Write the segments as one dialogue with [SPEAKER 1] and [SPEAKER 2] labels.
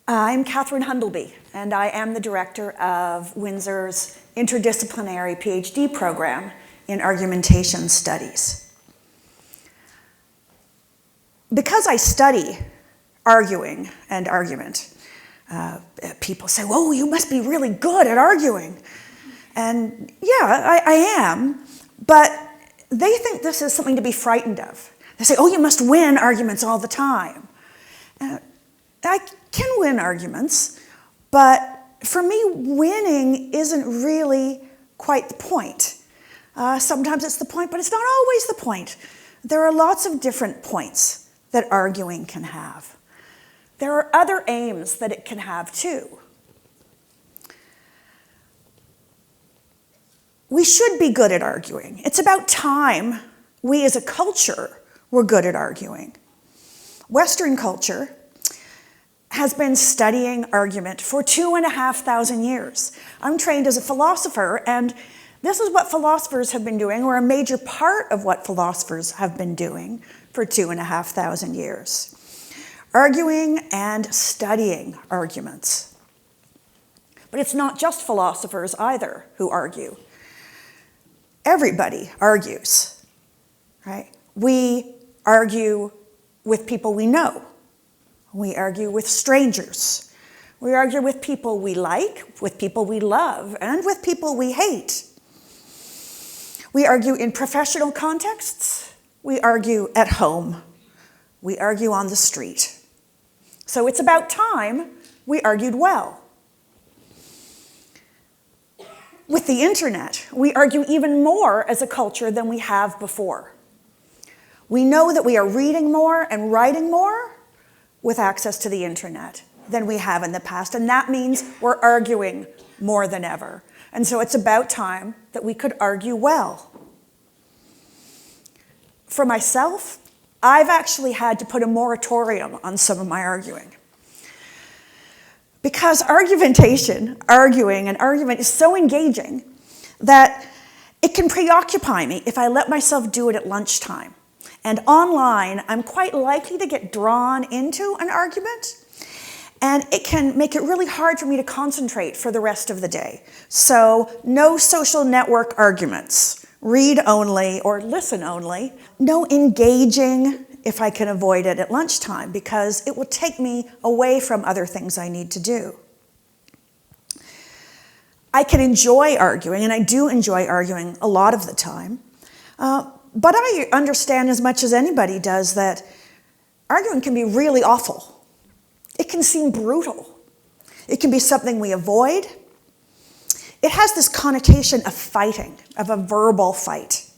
[SPEAKER 1] I'm Catherine Hundleby, and I am the director of Windsor's interdisciplinary PhD program in argumentation studies. Because I study arguing and argument, people say, "Whoa, you must be really good at arguing." And yeah, I am, but they think this is something to be frightened of. They say, "Oh, you must win arguments all the time." I can win arguments, but for me, winning isn't really quite the point. Sometimes it's the point, but it's not always the point. There are lots of different points that arguing can have. There are other aims that it can have too. We should be good at arguing. It's about time we as a culture were good at arguing. Western culture has been studying argument for 2,500 years. I'm trained as a philosopher, and this is what philosophers have been doing, or a major part of what philosophers have been doing for 2,500 years. Arguing and studying arguments. But it's not just philosophers either who argue. Everybody argues, right? We argue with people we know. We argue with strangers. We argue with people we like, with people we love, and with people we hate. We argue in professional contexts. We argue at home. We argue on the street. So it's about time we argued well. With the internet, we argue even more as a culture than we have before. We know that we are reading more and writing more with access to the internet than we have in the past, and that means we're arguing more than ever. And so it's about time that we could argue well. For myself, I've actually had to put a moratorium on some of my arguing. Because arguing and argument is so engaging that it can preoccupy me if I let myself do it at lunchtime. And online, I'm quite likely to get drawn into an argument, and it can make it really hard for me to concentrate for the rest of the day. So no social network arguments, read only or listen only. No engaging if I can avoid it at lunchtime, because it will take me away from other things I need to do. I can enjoy arguing, and I do enjoy arguing a lot of the time. But I understand as much as anybody does that arguing can be really awful. It can seem brutal. It can be something we avoid. It has this connotation of fighting, of a verbal fight.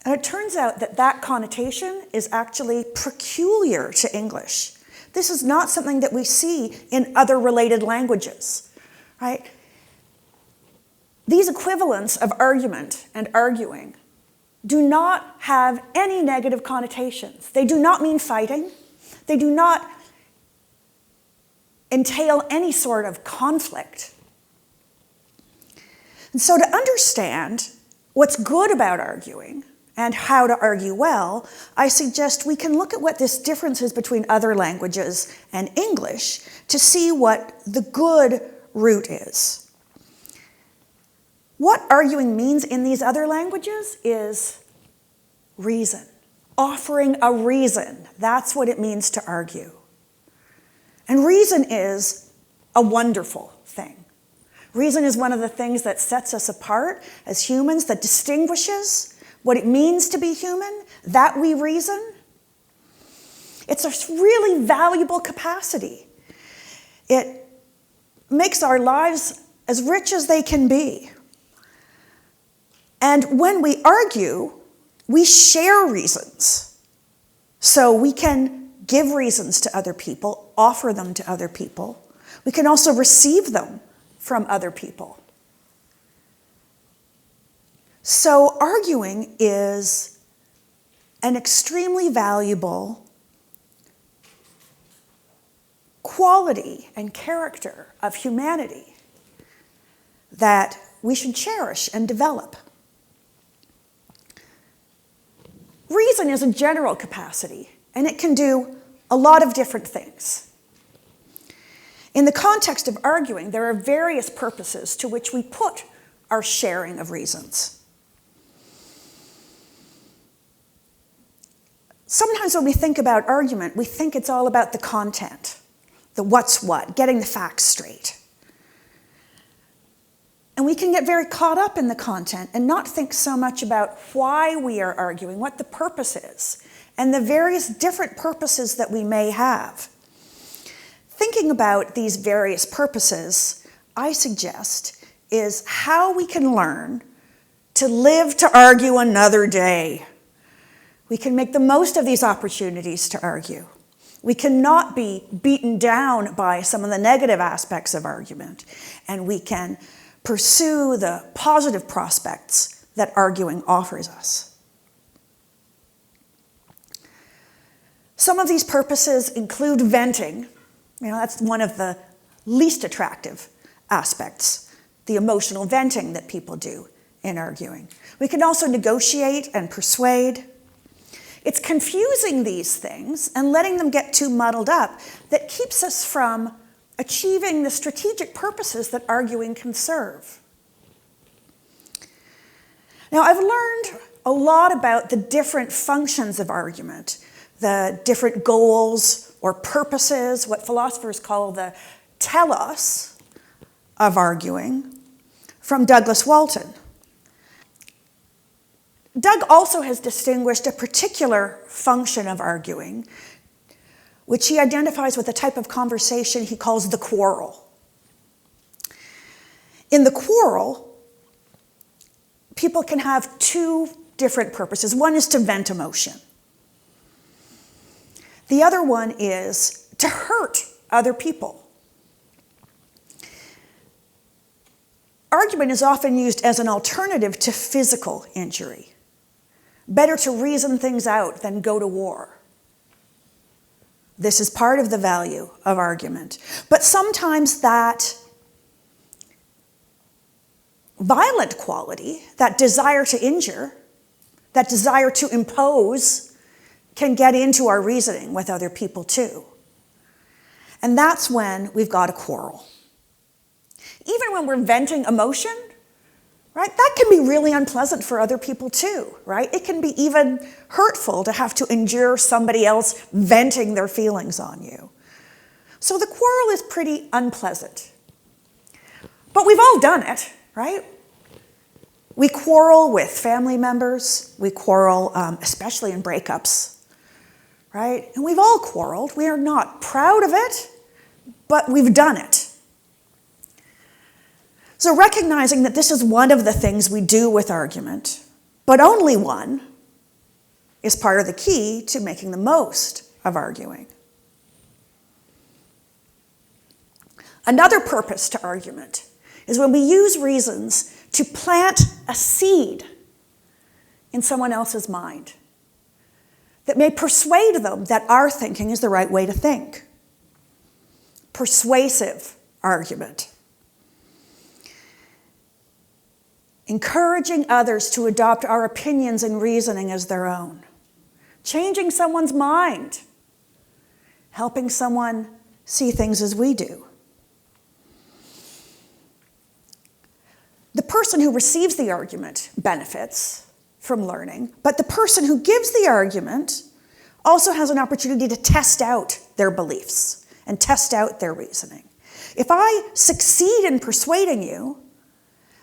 [SPEAKER 1] And it turns out that that connotation is actually peculiar to English. This is not something that we see in other related languages, right? These equivalents of argument and arguing do not have any negative connotations. They do not mean fighting. They do not entail any sort of conflict. And so to understand what's good about arguing and how to argue well, I suggest we can look at what this difference is between other languages and English to see what the good root is. What arguing means in these other languages is reason, offering a reason. That's what it means to argue. And reason is a wonderful thing. Reason is one of the things that sets us apart as humans, that distinguishes what it means to be human, that we reason. It's a really valuable capacity. It makes our lives as rich as they can be. And when we argue, we share reasons. So we can give reasons to other people, offer them to other people. We can also receive them from other people. So arguing is an extremely valuable quality and character of humanity that we should cherish and develop. Reason is a general capacity, and it can do a lot of different things. In the context of arguing, there are various purposes to which we put our sharing of reasons. Sometimes when we think about argument, we think it's all about the content, the what's what, getting the facts straight. And we can get very caught up in the content and not think so much about why we are arguing, what the purpose is, and the various different purposes that we may have. Thinking about these various purposes, I suggest, is how we can learn to live to argue another day. We can make the most of these opportunities to argue. We cannot be beaten down by some of the negative aspects of argument, and we can pursue the positive prospects that arguing offers us. Some of these purposes include venting. That's one of the least attractive aspects, the emotional venting that people do in arguing. We can also negotiate and persuade. It's confusing these things and letting them get too muddled up that keeps us from achieving the strategic purposes that arguing can serve. Now, I've learned a lot about the different functions of argument, the different goals or purposes, what philosophers call the telos of arguing, from Douglas Walton. Doug also has distinguished a particular function of arguing, which he identifies with a type of conversation he calls the quarrel. In the quarrel, people can have two different purposes. One is to vent emotion. The other one is to hurt other people. Argument is often used as an alternative to physical injury. Better to reason things out than go to war. This is part of the value of argument. But sometimes that violent quality, that desire to injure, that desire to impose, can get into our reasoning with other people too. And that's when we've got a quarrel. Even when we're venting emotion, right, that can be really unpleasant for other people too, right? It can be even hurtful to have to endure somebody else venting their feelings on you. So the quarrel is pretty unpleasant. But we've all done it, right? We quarrel with family members. We quarrel, especially in breakups, right? And we've all quarreled. We are not proud of it, but we've done it. So recognizing that this is one of the things we do with argument, but only one, is part of the key to making the most of arguing. Another purpose to argument is when we use reasons to plant a seed in someone else's mind that may persuade them that our thinking is the right way to think. Persuasive argument. Encouraging others to adopt our opinions and reasoning as their own. Changing someone's mind. Helping someone see things as we do. The person who receives the argument benefits from learning, but the person who gives the argument also has an opportunity to test out their beliefs and test out their reasoning. If I succeed in persuading you,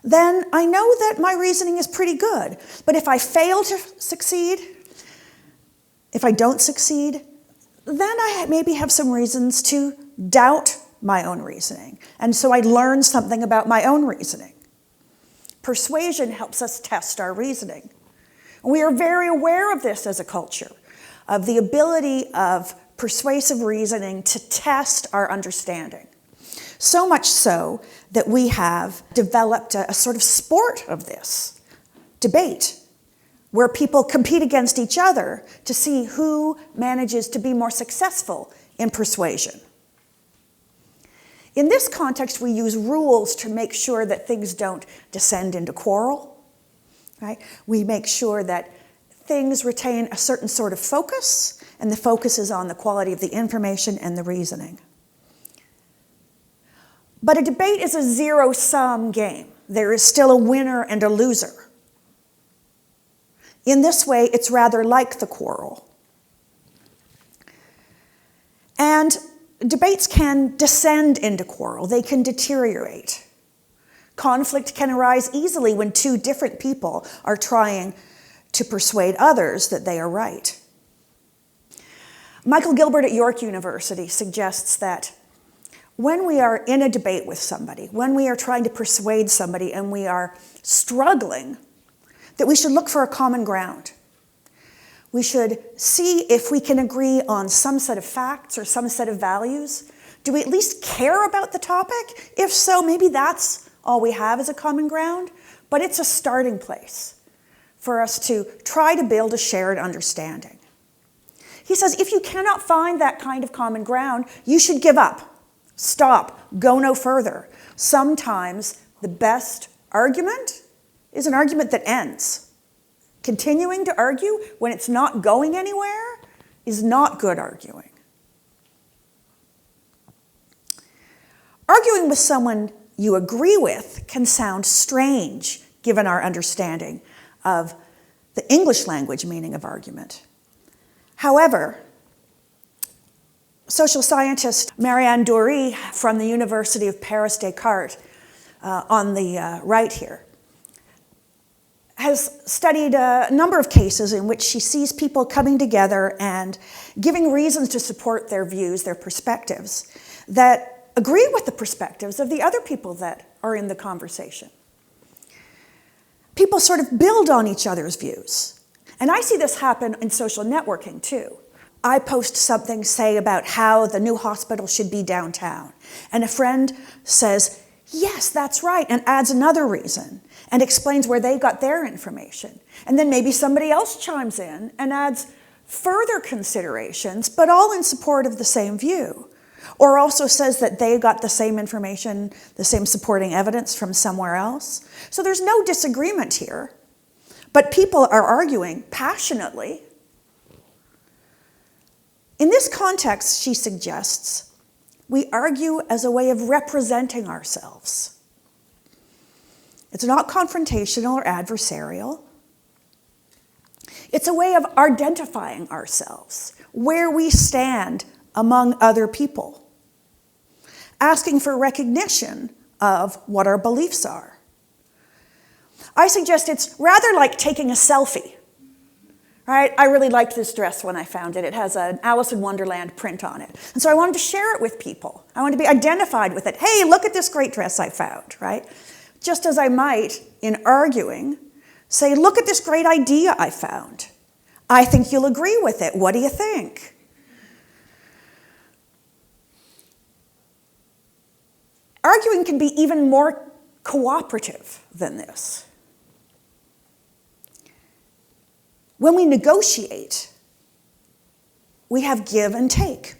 [SPEAKER 1] then I know that my reasoning is pretty good. But if I fail to succeed, if I don't succeed, then I maybe have some reasons to doubt my own reasoning. And so I learn something about my own reasoning. Persuasion helps us test our reasoning. And we are very aware of this as a culture, of the ability of persuasive reasoning to test our understanding. So much so that we have developed a sort of sport of this debate, where people compete against each other to see who manages to be more successful in persuasion. In this context, we use rules to make sure that things don't descend into quarrel, right? We make sure that things retain a certain sort of focus and the focus is on the quality of the information and the reasoning. But a debate is a zero-sum game. There is still a winner and a loser. In this way, it's rather like the quarrel. And debates can descend into quarrel. They can deteriorate. Conflict can arise easily when two different people are trying to persuade others that they are right. Michael Gilbert at York University suggests that when we are in a debate with somebody, when we are trying to persuade somebody and we are struggling, that we should look for a common ground. We should see if we can agree on some set of facts or some set of values. Do we at least care about the topic? If so, maybe that's all we have as a common ground, but it's a starting place for us to try to build a shared understanding. He says if you cannot find that kind of common ground, you should give up. Stop. Go no further. Sometimes the best argument is an argument that ends. Continuing to argue when it's not going anywhere is not good arguing. Arguing with someone you agree with can sound strange given our understanding of the English language meaning of argument. However, social scientist Marianne Dory from the University of Paris Descartes, on the right here, has studied a number of cases in which she sees people coming together and giving reasons to support their views, their perspectives, that agree with the perspectives of the other people that are in the conversation. People sort of build on each other's views. And I see this happen in social networking too. I post something, say, about how the new hospital should be downtown. And a friend says, yes, that's right, and adds another reason and explains where they got their information. And then maybe somebody else chimes in and adds further considerations, but all in support of the same view. Or also says that they got the same information, the same supporting evidence from somewhere else. So there's no disagreement here, but people are arguing passionately. In this context, she suggests, we argue as a way of representing ourselves. It's not confrontational or adversarial. It's a way of identifying ourselves, where we stand among other people, asking for recognition of what our beliefs are. I suggest it's rather like taking a selfie. Right? I really liked this dress when I found it. It has an Alice in Wonderland print on it. And so I wanted to share it with people. I wanted to be identified with it. Hey, look at this great dress I found, right? Just as I might, in arguing, say, look at this great idea I found. I think you'll agree with it. What do you think? Arguing can be even more cooperative than this. When we negotiate, we have give and take.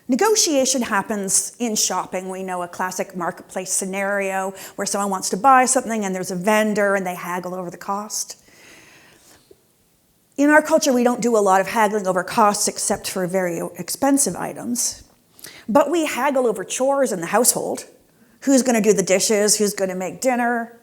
[SPEAKER 1] Negotiation happens in shopping. We know a classic marketplace scenario where someone wants to buy something and there's a vendor and they haggle over the cost. In our culture, we don't do a lot of haggling over costs except for very expensive items. But we haggle over chores in the household. Who's going to do the dishes? Who's going to make dinner?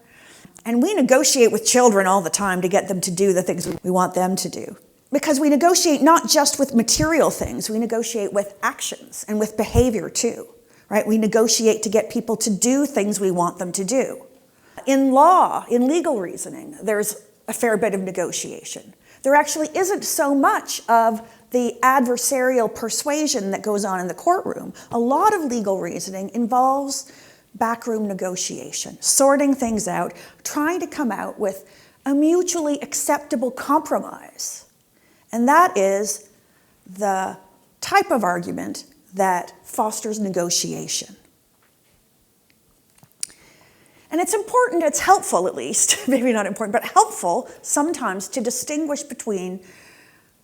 [SPEAKER 1] And we negotiate with children all the time to get them to do the things we want them to do. Because we negotiate not just with material things, we negotiate with actions and with behavior too, right? We negotiate to get people to do things we want them to do. In law, in legal reasoning, there's a fair bit of negotiation. There actually isn't so much of the adversarial persuasion that goes on in the courtroom. A lot of legal reasoning involves backroom negotiation, sorting things out, trying to come out with a mutually acceptable compromise. And that is the type of argument that fosters negotiation. And it's important, it's helpful at least, maybe not important, but helpful sometimes to distinguish between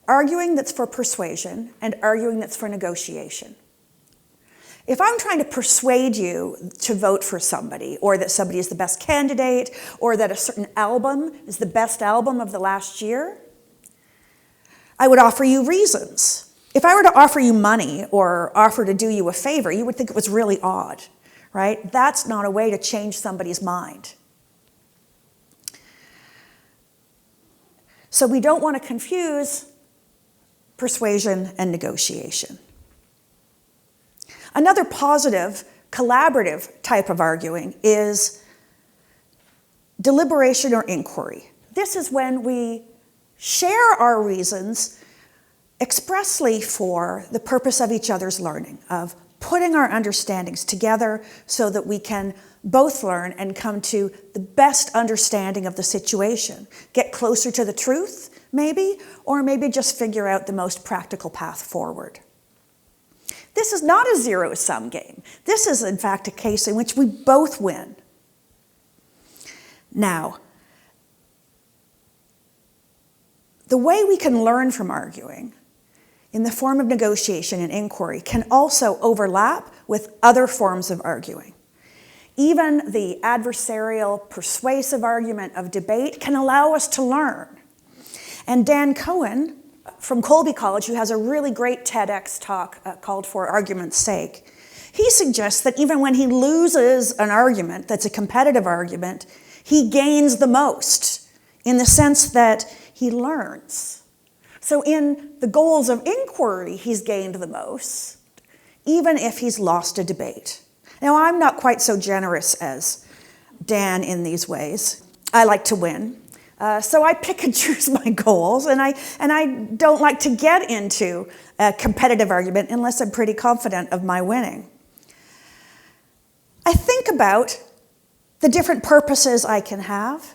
[SPEAKER 1] arguing that's for persuasion and arguing that's for negotiation. If I'm trying to persuade you to vote for somebody, or that somebody is the best candidate, or that a certain album is the best album of the last year, I would offer you reasons. If I were to offer you money or offer to do you a favor, you would think it was really odd, right? That's not a way to change somebody's mind. So we don't want to confuse persuasion and negotiation. Another positive, collaborative type of arguing is deliberation or inquiry. This is when we share our reasons expressly for the purpose of each other's learning, of putting our understandings together so that we can both learn and come to the best understanding of the situation, get closer to the truth, maybe, or maybe just figure out the most practical path forward. This is not a zero-sum game. This is, in fact, a case in which we both win. Now, the way we can learn from arguing in the form of negotiation and inquiry can also overlap with other forms of arguing. Even the adversarial, persuasive argument of debate can allow us to learn. And Dan Cohen from Colby College, who has a really great TEDx talk called For Argument's Sake, he suggests that even when he loses an argument that's a competitive argument, he gains the most in the sense that he learns. So in the goals of inquiry, he's gained the most, even if he's lost a debate. Now, I'm not quite so generous as Dan in these ways. I like to win. So I pick and choose my goals, and I don't like to get into a competitive argument unless I'm pretty confident of my winning. I think about the different purposes I can have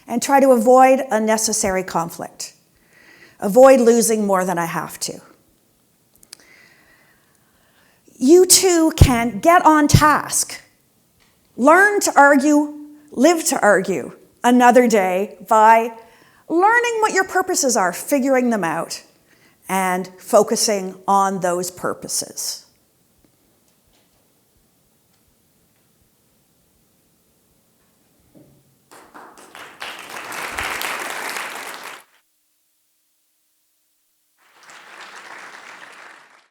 [SPEAKER 1] and try to avoid unnecessary conflict. Avoid losing more than I have to. You too can get on task. Learn to argue, live to argue another day by learning what your purposes are, figuring them out, and focusing on those purposes.